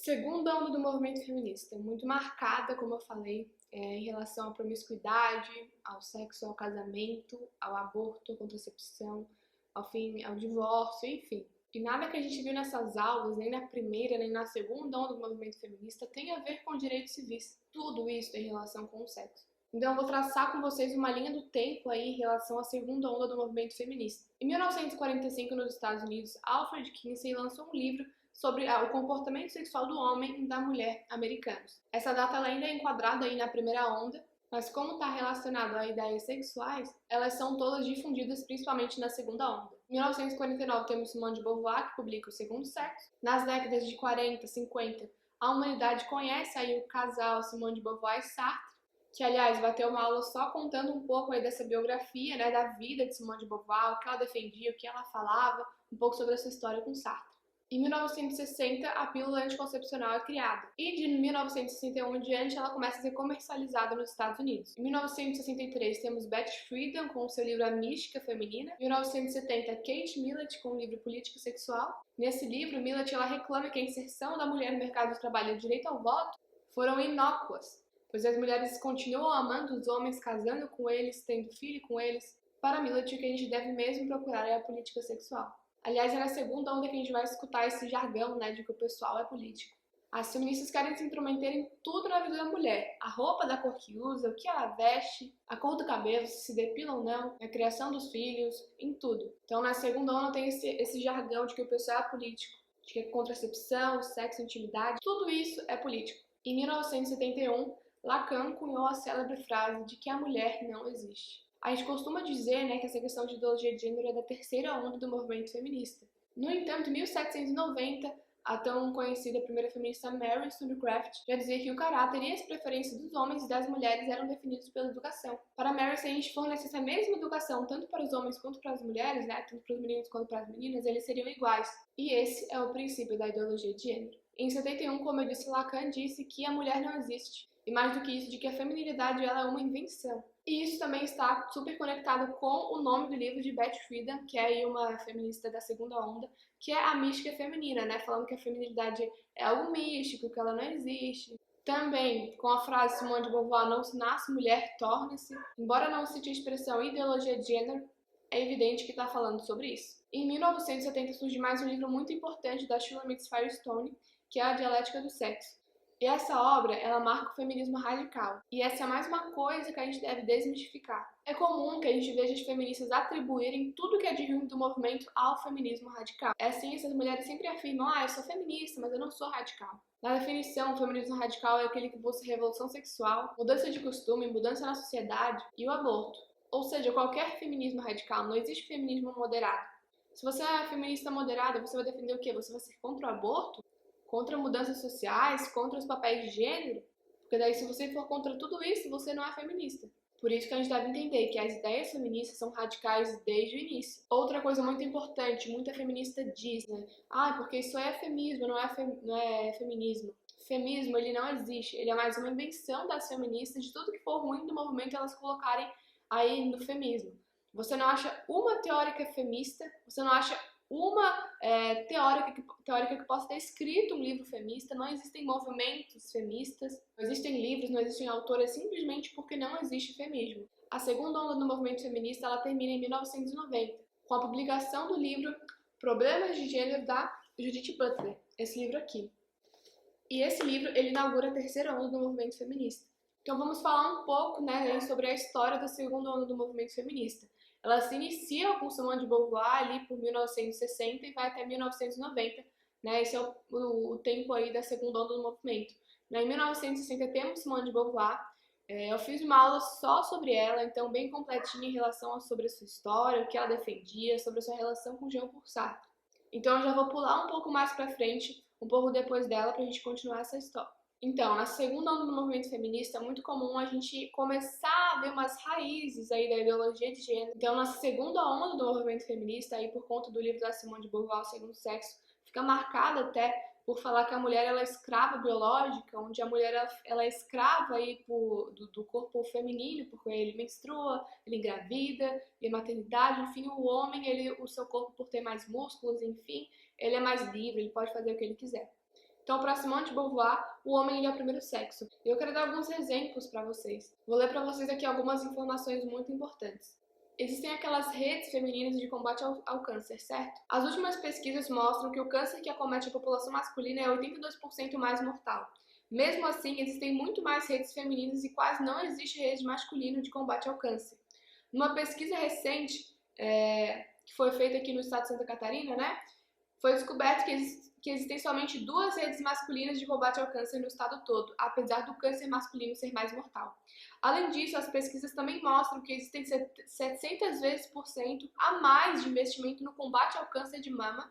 Segunda onda do movimento feminista, muito marcada, como eu falei, em relação à promiscuidade, ao sexo, ao casamento, ao aborto, à contracepção, ao fim, ao divórcio, enfim. E nada que a gente viu nessas aulas, nem na primeira, nem na segunda onda do movimento feminista, tem a ver com direitos civis. Tudo isso em relação com o sexo. Então eu vou traçar com vocês uma linha do tempo aí em relação à segunda onda do movimento feminista. Em 1945, nos Estados Unidos, Alfred Kinsey lançou um livro sobre o comportamento sexual do homem e da mulher americanos. Essa data ela ainda é enquadrada aí na primeira onda, mas como está relacionado a ideias sexuais, elas são todas difundidas principalmente na segunda onda. Em 1949 temos Simone de Beauvoir, que publica O Segundo Sexo. Nas décadas de 40, 50, a humanidade conhece aí o casal Simone de Beauvoir e Sartre, que aliás vai ter uma aula só contando um pouco aí dessa biografia, né, da vida de Simone de Beauvoir, o que ela defendia, o que ela falava, um pouco sobre essa história com Sartre. Em 1960, a pílula anticoncepcional é criada, e de 1961 em diante ela começa a ser comercializada nos Estados Unidos. Em 1963 temos Betty Friedan com o seu livro A Mística Feminina. Em 1970, Kate Millett com o livro Política Sexual. Nesse livro, Millett ela reclama que a inserção da mulher no mercado de trabalho e o direito ao voto foram inócuas, pois as mulheres continuam amando os homens, casando com eles, tendo filho com eles. Para Millett, o que a gente deve mesmo procurar é a política sexual. Aliás, é na segunda onda que a gente vai escutar esse jargão, né, de que o pessoal é político. As feministas querem se intrometer em tudo na vida da mulher. A roupa da cor que usa, o que ela veste, a cor do cabelo, se depila ou não, a criação dos filhos, em tudo. Então, na segunda onda tem esse jargão de que o pessoal é político, de que contracepção, sexo, intimidade, tudo isso é político. Em 1971, Lacan cunhou a célebre frase de que a mulher não existe. A gente costuma dizer, né, que essa questão de ideologia de gênero é da terceira onda do movimento feminista. No entanto, em 1790, a tão conhecida primeira feminista Mary Wollstonecraft já dizia que o caráter e as preferências dos homens e das mulheres eram definidos pela educação. Para Mary, se a gente fornecesse a mesma educação tanto para os homens quanto para as mulheres, né, tanto para os meninos quanto para as meninas, eles seriam iguais. E esse é o princípio da ideologia de gênero. Em 71, como eu disse, Lacan disse que a mulher não existe. E mais do que isso, de que a feminilidade ela é uma invenção. E isso também está super conectado com o nome do livro de Betty Friedan, que é aí uma feminista da segunda onda, que é a mística feminina, né? Falando que a feminilidade é algo místico, que ela não existe. Também, com a frase Simone de Beauvoir, não se nasce mulher, torna-se. Embora não cite a expressão ideologia de gênero, é evidente que está falando sobre isso. Em 1970 surge mais um livro muito importante da Shulamit Firestone, que é A Dialética do Sexo. E essa obra, ela marca o feminismo radical. E essa é mais uma coisa que a gente deve desmistificar. É comum que a gente veja as feministas atribuírem tudo que é de ruim do movimento ao feminismo radical. É assim, essas mulheres sempre afirmam, eu sou feminista, mas eu não sou radical. Na definição, o feminismo radical é aquele que busca revolução sexual, mudança de costume, mudança na sociedade e o aborto. Ou seja, qualquer feminismo radical, não existe feminismo moderado. Se você é feminista moderada, você vai defender o quê? Você vai ser contra o aborto? Contra mudanças sociais, contra os papéis de gênero, porque daí se você for contra tudo isso, você não é feminista. Por isso que a gente deve entender que as ideias feministas são radicais desde o início. Outra coisa muito importante, muita feminista diz, né? Porque isso é feminismo, não é feminismo. Feminismo, ele não existe, ele é mais uma invenção das feministas, de tudo que for ruim do movimento elas colocarem aí no feminismo. Você não acha uma teórica feminista, você não acha uma teórica que possa ter escrito um livro feminista, não existem movimentos feministas, não existem livros, não existem autoras simplesmente porque não existe feminismo. A segunda onda do movimento feminista ela termina em 1990, com a publicação do livro Problemas de Gênero da Judith Butler, esse livro aqui. E esse livro ele inaugura a terceira onda do movimento feminista. Então vamos falar um pouco, né, sobre a história da segunda onda do movimento feminista. Ela se inicia com Simone de Beauvoir ali por 1960 e vai até 1990, né? Esse é o tempo aí da segunda onda do movimento. Em 1960 temos Simone de Beauvoir. Eu fiz uma aula só sobre ela, então bem completinha em relação sobre a sua história, o que ela defendia, sobre a sua relação com Jean-Paul Sartre. Então eu já vou pular um pouco mais pra frente, um pouco depois dela, pra gente continuar essa história. Então, na segunda onda do movimento feminista, é muito comum a gente começar a ver umas raízes aí da ideologia de gênero. Então, na segunda onda do movimento feminista, aí por conta do livro da Simone de Beauvoir, O Segundo Sexo, fica marcada até por falar que a mulher ela é escrava biológica, onde a mulher ela é escrava aí do corpo feminino, porque ele menstrua, ele engravida, ele maternidade, enfim, o homem, o seu corpo por ter mais músculos, enfim, ele é mais livre, ele pode fazer o que ele quiser. Então, para Simone de Beauvoir, o homem ele é o primeiro sexo. Eu quero dar alguns exemplos para vocês. Vou ler para vocês aqui algumas informações muito importantes. Existem aquelas redes femininas de combate ao câncer, certo? As últimas pesquisas mostram que o câncer que acomete a população masculina é 82% mais mortal. Mesmo assim, existem muito mais redes femininas e quase não existe rede masculina de combate ao câncer. Numa pesquisa recente, que foi feita aqui no estado de Santa Catarina, né, foi descoberto que existem somente 2 redes masculinas de combate ao câncer no estado todo, apesar do câncer masculino ser mais mortal. Além disso, as pesquisas também mostram que existem 700 vezes por cento a mais de investimento no combate ao câncer de mama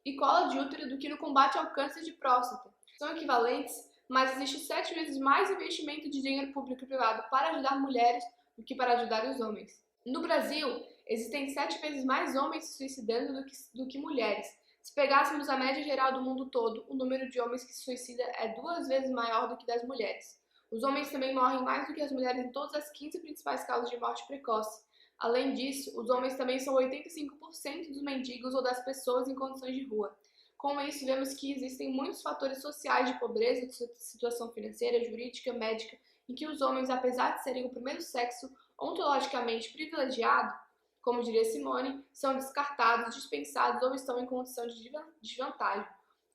e colo de útero do que no combate ao câncer de próstata. São equivalentes, mas existe 7 vezes mais investimento de dinheiro público e privado para ajudar mulheres do que para ajudar os homens. No Brasil, existem 7 vezes mais homens se suicidando do que mulheres. Se pegássemos a média geral do mundo todo, o número de homens que se suicidam é 2 vezes maior do que das mulheres. Os homens também morrem mais do que as mulheres em todas as 15 principais causas de morte precoce. Além disso, os homens também são 85% dos mendigos ou das pessoas em condições de rua. Com isso, vemos que existem muitos fatores sociais de pobreza, de situação financeira, jurídica, médica, em que os homens, apesar de serem o primeiro sexo ontologicamente privilegiado, como diria Simone, são descartados, dispensados ou estão em condição de desvantagem.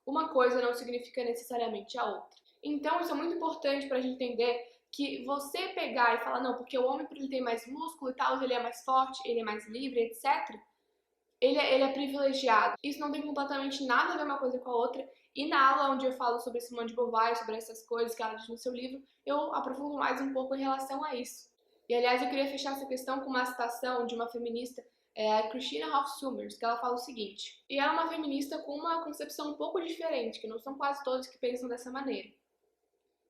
Uma coisa não significa necessariamente a outra. Então, isso é muito importante para a gente entender que você pegar e falar, não, porque o homem, por ele tem mais músculo e tal, ele é mais forte, ele é mais livre, etc., ele é privilegiado. Isso não tem completamente nada a ver uma coisa com a outra. E na aula onde eu falo sobre Simone de Beauvoir, sobre essas coisas que ela diz no seu livro, eu aprofundo mais um pouco em relação a isso. E, aliás, eu queria fechar essa questão com uma citação de uma feminista, a Christina Hoff Sommers, que ela fala o seguinte. E ela é uma feminista com uma concepção um pouco diferente, que não são quase todos que pensam dessa maneira.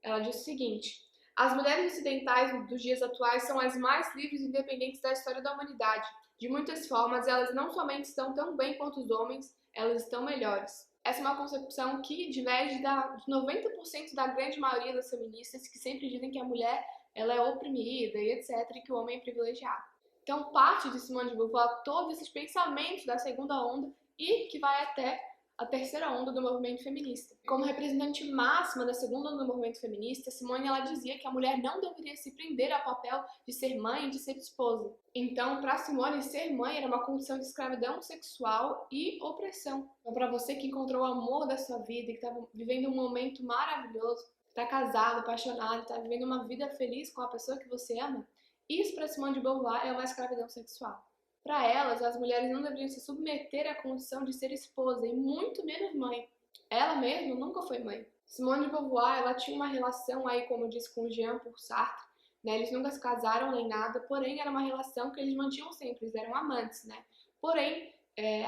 Ela diz o seguinte: as mulheres ocidentais dos dias atuais são as mais livres e independentes da história da humanidade. De muitas formas, elas não somente estão tão bem quanto os homens, elas estão melhores. Essa é uma concepção que diverge de 90% da grande maioria das feministas, que sempre dizem que a mulher ela é oprimida e etc, e que o homem é privilegiado. Então, parte de Simone de Beauvoir todos esses pensamentos da segunda onda e que vai até a terceira onda do movimento feminista. Como representante máxima da segunda onda do movimento feminista, Simone ela dizia que a mulher não deveria se prender ao papel de ser mãe e de ser esposa. Então, para Simone, ser mãe era uma condição de escravidão sexual e opressão. Então, para você que encontrou o amor da sua vida e que está vivendo um momento maravilhoso, está casado, apaixonado, está vivendo uma vida feliz com a pessoa que você ama, isso para Simone de Beauvoir é uma escravidão sexual. Para elas, as mulheres não deveriam se submeter à condição de ser esposa e muito menos mãe. Ela mesma nunca foi mãe. Simone de Beauvoir, ela tinha uma relação aí, como eu disse, com Jean-Paul Sartre, né? Eles nunca se casaram nem nada, porém era uma relação que eles mantinham sempre, eles eram amantes, né? Porém,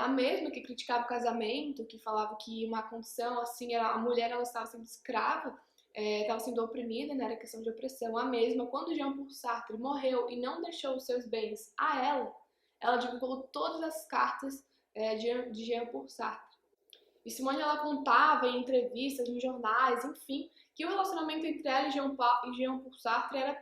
a mesma que criticava o casamento, que falava que uma condição assim, a mulher ela estava sendo escrava, estava sendo oprimida, né? Era questão de opressão. A mesma, quando Jean-Paul Sartre morreu e não deixou os seus bens a ela divulgou todas as cartas de Jean-Paul Sartre. E Simone ela contava em entrevistas, em jornais, enfim, que o relacionamento entre ela e Jean-Paul Sartre era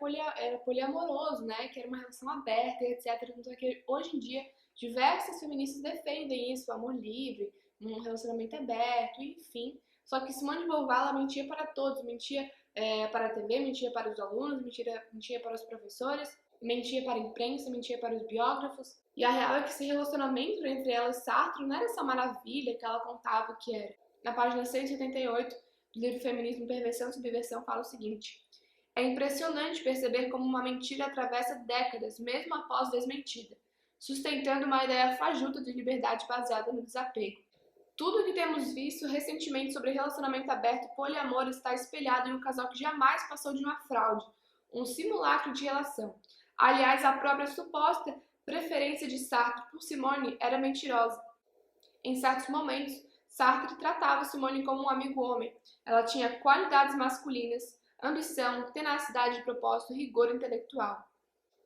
poliamoroso, né? Que era uma relação aberta, etc. Então, que hoje em dia diversas feministas defendem isso, o amor livre, um relacionamento aberto, enfim. Só que Simone de Beauvoir ela mentia para todos, mentia para a TV, mentia para os alunos, mentia para os professores, mentia para a imprensa, mentia para os biógrafos. E a real é que esse relacionamento entre ela e Sartre não era essa maravilha que ela contava que era. Na página 178 do livro Feminismo, Perversão e Subversão fala o seguinte: é impressionante perceber como uma mentira atravessa décadas, mesmo após desmentida, sustentando uma ideia fajuta de liberdade baseada no desapego. Tudo o que temos visto recentemente sobre relacionamento aberto e poliamor está espelhado em um casal que jamais passou de uma fraude, um simulacro de relação. Aliás, a própria suposta preferência de Sartre por Simone era mentirosa. Em certos momentos, Sartre tratava Simone como um amigo homem. Ela tinha qualidades masculinas, ambição, tenacidade de propósito, rigor intelectual.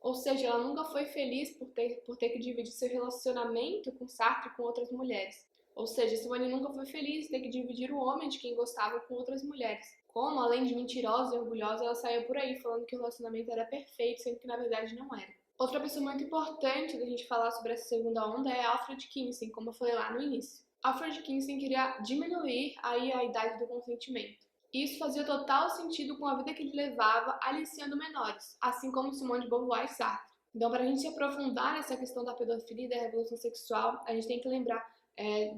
Ou seja, ela nunca foi feliz por ter que dividir seu relacionamento com Sartre com outras mulheres. Ou seja, Simone nunca foi feliz em ter que dividir o homem de quem gostava com outras mulheres. Como, além de mentirosa e orgulhosa, ela saiu por aí falando que o relacionamento era perfeito, sendo que na verdade não era. Outra pessoa muito importante da gente falar sobre essa segunda onda é Alfred Kinsey, como eu falei lá no início. Alfred Kinsey queria diminuir aí a idade do consentimento. Isso fazia total sentido com a vida que ele levava aliciando menores, assim como Simone de Beauvoir e Sartre. Então, para a gente se aprofundar nessa questão da pedofilia e da revolução sexual, a gente tem que lembrar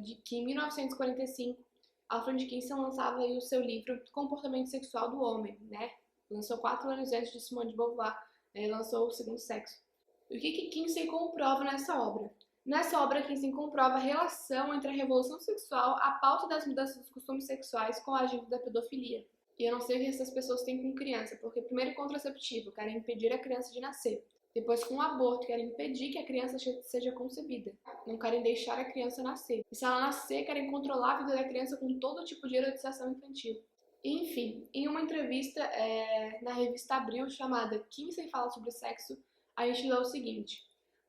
de que em 1945, Alfred Kinsey lançava aí o seu livro Comportamento Sexual do Homem, né? Lançou 4 anos antes de Simone de Beauvoir, lançou O Segundo Sexo. E o que Kinsey comprova nessa obra? Nessa obra, Kinsey comprova a relação entre a revolução sexual, a pauta das mudanças dos costumes sexuais com a agenda da pedofilia. E eu não sei o que essas pessoas têm com criança, porque primeiro contraceptivo, querem impedir a criança de nascer. Depois com o aborto, querem impedir que a criança seja concebida. Não querem deixar a criança nascer. E se ela nascer, querem controlar a vida da criança com todo tipo de erotização infantil. E, enfim, em uma entrevista na revista Abril, chamada Kinsey Fala sobre Sexo, a gente lê o seguinte: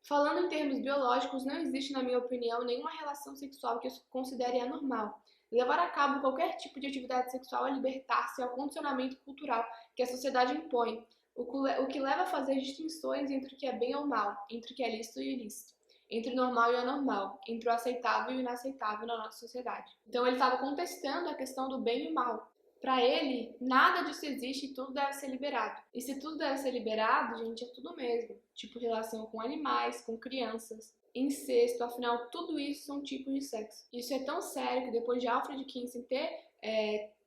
falando em termos biológicos, não existe, na minha opinião, nenhuma relação sexual que eu considere anormal. Levar a cabo qualquer tipo de atividade sexual é libertar-se ao condicionamento cultural que a sociedade impõe, o que leva a fazer distinções entre o que é bem ou mal, entre o que é lícito e ilícito, entre o normal e o anormal, entre o aceitável e o inaceitável na nossa sociedade. Então ele estava contestando a questão do bem e o mal. Para ele, nada disso existe e tudo deve ser liberado. E se tudo deve ser liberado, gente, é tudo mesmo. Tipo relação com animais, com crianças, incesto, afinal, tudo isso são tipos de sexo. Isso é tão sério que depois de Alfred Kinsey ter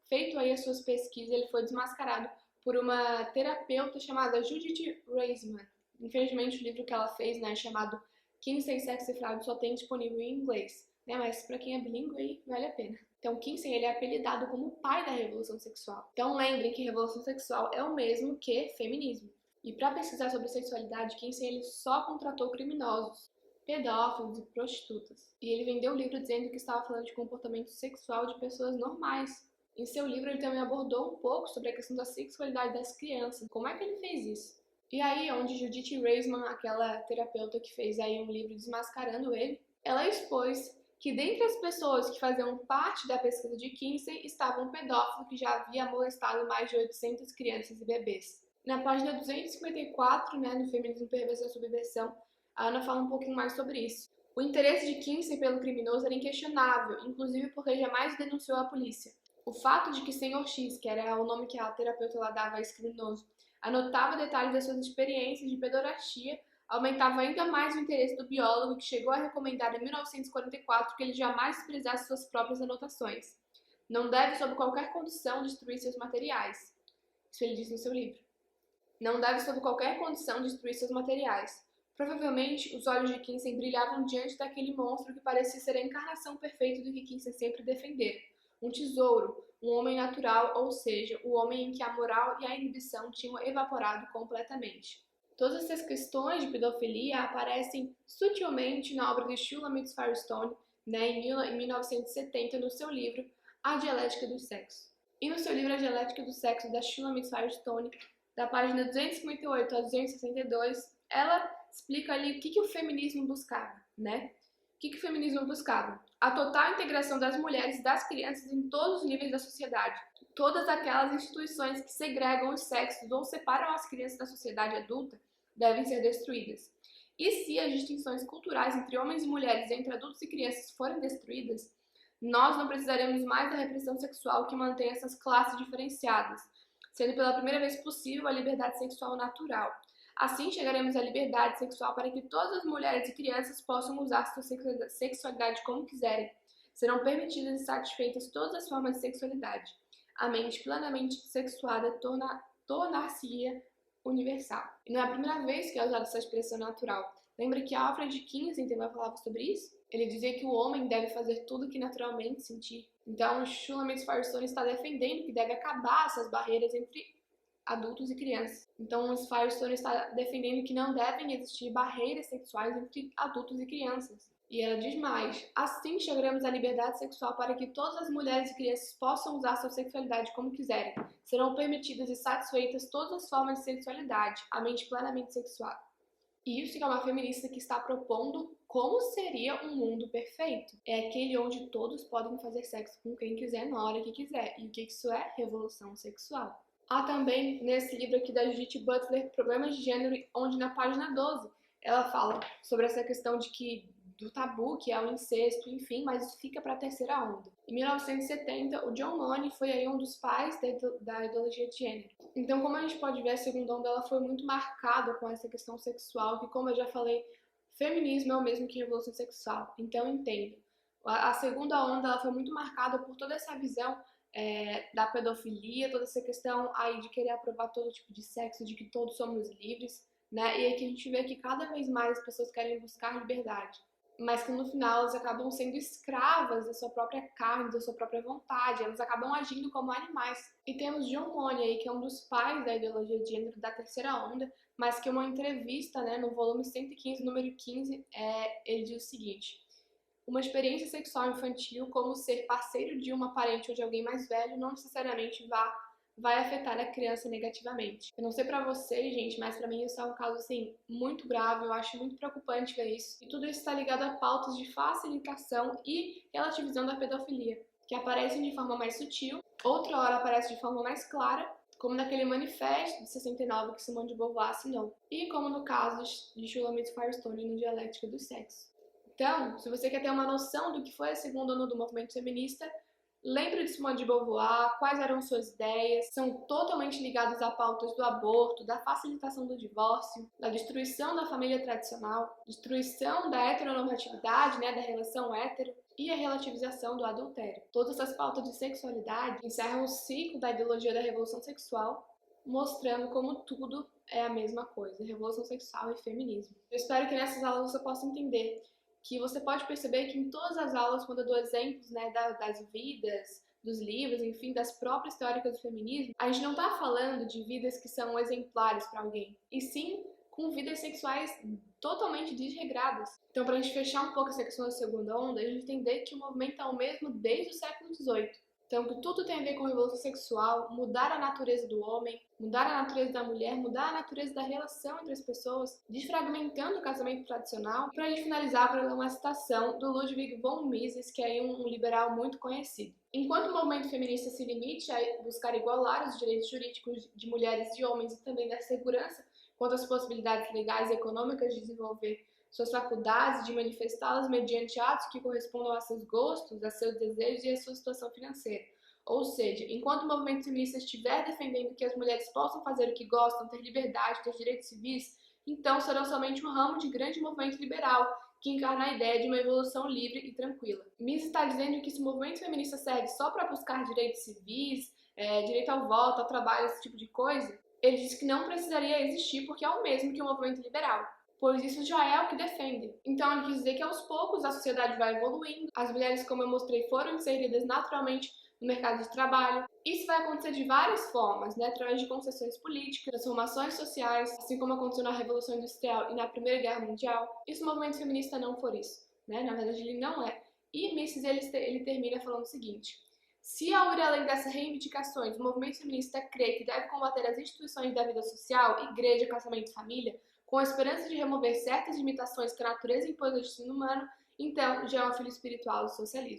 feito aí as suas pesquisas, ele foi desmascarado por uma terapeuta chamada Judith Reisman. Infelizmente, o livro que ela fez, chamado Kinsey, Sexo e Fraude, só tem disponível em inglês. Mas para quem é bilíngue aí, vale a pena. Então, Kinsey ele é apelidado como o pai da revolução sexual. Então, lembrem que revolução sexual é o mesmo que feminismo. E para pesquisar sobre sexualidade, Kinsey ele só contratou criminosos, pedófilos e prostitutas. E ele vendeu o livro dizendo que estava falando de comportamento sexual de pessoas normais. Em seu livro, ele também abordou um pouco sobre a questão da sexualidade das crianças. Como é que ele fez isso? E aí, onde Judith Reisman, aquela terapeuta que fez aí um livro desmascarando ele, ela expôs que dentre as pessoas que faziam parte da pesquisa de Kinsey estava um pedófilo que já havia molestado mais de 800 crianças e bebês. Na página 254, no Feminismo, Perversão e Subversão, a Ana fala um pouquinho mais sobre isso. O interesse de Kinsey pelo criminoso era inquestionável, inclusive porque jamais denunciou a polícia. O fato de que Senhor X, que era o nome que a terapeuta lá dava a esse criminoso, anotava detalhes das suas experiências de pederastia, aumentava ainda mais o interesse do biólogo, que chegou a recomendar em 1944 que ele jamais desprezasse suas próprias anotações. Não deve, sob qualquer condição, destruir seus materiais. Isso ele diz no seu livro. Não deve, sob qualquer condição, destruir seus materiais. Provavelmente, os olhos de Kinsey brilhavam diante daquele monstro que parecia ser a encarnação perfeita do que Kinsey sempre defendera. Um tesouro, um homem natural, ou seja, o homem em que a moral e a inibição tinham evaporado completamente. Todas essas questões de pedofilia aparecem sutilmente na obra de Shulamit Firestone, em 1970, no seu livro A Dialética do Sexo. E no seu livro A Dialética do Sexo, da Shulamit Firestone, da página 258 a 262, ela explica ali o que o feminismo buscava, O que o feminismo buscava? A total integração das mulheres e das crianças em todos os níveis da sociedade. Todas aquelas instituições que segregam os sexos ou separam as crianças da sociedade adulta devem ser destruídas. E se as distinções culturais entre homens e mulheres, entre adultos e crianças forem destruídas, nós não precisaremos mais da repressão sexual que mantém essas classes diferenciadas, sendo pela primeira vez possível a liberdade sexual natural. Assim, chegaremos à liberdade sexual para que todas as mulheres e crianças possam usar sua sexualidade como quiserem. Serão permitidas e satisfeitas todas as formas de sexualidade. A mente plenamente sexuada tornar-se-ia universal. E não é a primeira vez que é usada essa expressão natural. Lembra que Alfred Kinsey também falava sobre isso? Ele dizia que o homem deve fazer tudo o que naturalmente sentir. Então, Shulamit Firestone está defendendo que deve acabar essas barreiras entre adultos e crianças. Então, o Firestone está defendendo que não devem existir barreiras sexuais entre adultos e crianças. E ela diz mais: assim chegaremos à liberdade sexual para que todas as mulheres e crianças possam usar sua sexualidade como quiserem. Serão permitidas e satisfeitas todas as formas de sexualidade, a mente plenamente sexuada. E isso é uma feminista que está propondo como seria um mundo perfeito. É aquele onde todos podem fazer sexo com quem quiser, na hora que quiser. E o que isso é? Revolução sexual. Há também, nesse livro aqui da Judith Butler, Problemas de Gênero, onde na página 12 ela fala sobre essa questão de que do tabu, que é o incesto, enfim, mas isso fica para a terceira onda. Em 1970, o John Money foi aí um dos pais da ideologia de gênero. Então, como a gente pode ver, a segunda onda ela foi muito marcada com essa questão sexual, que, como eu já falei, feminismo é o mesmo que revolução sexual. Então, entenda. A segunda onda ela foi muito marcada por toda essa visão da pedofilia, toda essa questão aí de querer aprovar todo tipo de sexo, de que todos somos livres, né? E aí que a gente vê que cada vez mais as pessoas querem buscar liberdade, mas que no final elas acabam sendo escravas da sua própria carne, da sua própria vontade, elas acabam agindo como animais. E temos John Money aí, que é um dos pais da ideologia de gênero da terceira onda, mas que em uma entrevista, né, no volume 115, número 15, ele diz o seguinte: uma experiência sexual infantil, como ser parceiro de uma parente ou de alguém mais velho, não necessariamente vai afetar a criança negativamente. Eu não sei pra vocês, gente, mas pra mim isso é um caso, assim, muito grave, eu acho muito preocupante ver isso. E tudo isso está ligado a pautas de facilitação e relativização da pedofilia, que aparecem de forma mais sutil, outra hora aparecem de forma mais clara, como naquele manifesto de 69 que Simone de Beauvoir assinou, e como no caso de Shulamit Firestone no Dialética do Sexo. Então, se você quer ter uma noção do que foi a segunda onda do movimento feminista, lembre de Simone de Beauvoir, quais eram suas ideias, são totalmente ligadas a pautas do aborto, da facilitação do divórcio, da destruição da família tradicional, destruição da heteronormatividade, né, da relação hétero, e a relativização do adultério. Todas essas pautas de sexualidade encerram o ciclo da ideologia da revolução sexual, mostrando como tudo é a mesma coisa, revolução sexual e feminismo. Eu espero que nessas aulas você possa entender que você pode perceber que em todas as aulas, quando eu dou exemplos, né, das vidas, dos livros, enfim, das próprias teóricas do feminismo, a gente não está falando de vidas que são exemplares para alguém, e sim com vidas sexuais totalmente desregradas. Então, para a gente fechar um pouco essa questão da segunda onda, a gente entender que o movimento é o mesmo desde o século XVIII. Então, que tudo tem a ver com revolução sexual, mudar a natureza do homem, mudar a natureza da mulher, mudar a natureza da relação entre as pessoas, desfragmentando o casamento tradicional. Para a gente finalizar, para ler uma citação do Ludwig von Mises, que é um liberal muito conhecido. Enquanto o movimento feminista se limite a buscar igualar os direitos jurídicos de mulheres e homens e também dar segurança quanto às possibilidades legais e econômicas de desenvolver suas faculdades, de manifestá-las mediante atos que correspondam a seus gostos, a seus desejos e a sua situação financeira. Ou seja, enquanto o movimento feminista estiver defendendo que as mulheres possam fazer o que gostam, ter liberdade, ter direitos civis, então serão somente um ramo de grande movimento liberal, que encarna a ideia de uma evolução livre e tranquila. Mises está dizendo que se o movimento feminista serve só para buscar direitos civis, direito ao voto, ao trabalho, esse tipo de coisa, ele diz que não precisaria existir porque é o mesmo que o movimento liberal, pois isso já é o que defende. Então ele quis dizer que aos poucos a sociedade vai evoluindo, as mulheres, como eu mostrei, foram inseridas naturalmente no mercado de trabalho. Isso vai acontecer de várias formas, né? Através de concessões políticas, transformações sociais, assim como aconteceu na Revolução Industrial e na Primeira Guerra Mundial. E se o movimento feminista não for isso, né? Na verdade ele não é. E Mises ele termina falando o seguinte: se ao ir além dessas reivindicações, o movimento feminista crê que deve combater as instituições da vida social, igreja, casamento e família, com a esperança de remover certas limitações que a natureza impôs ao destino humano, então já é um filho espiritual do socialismo.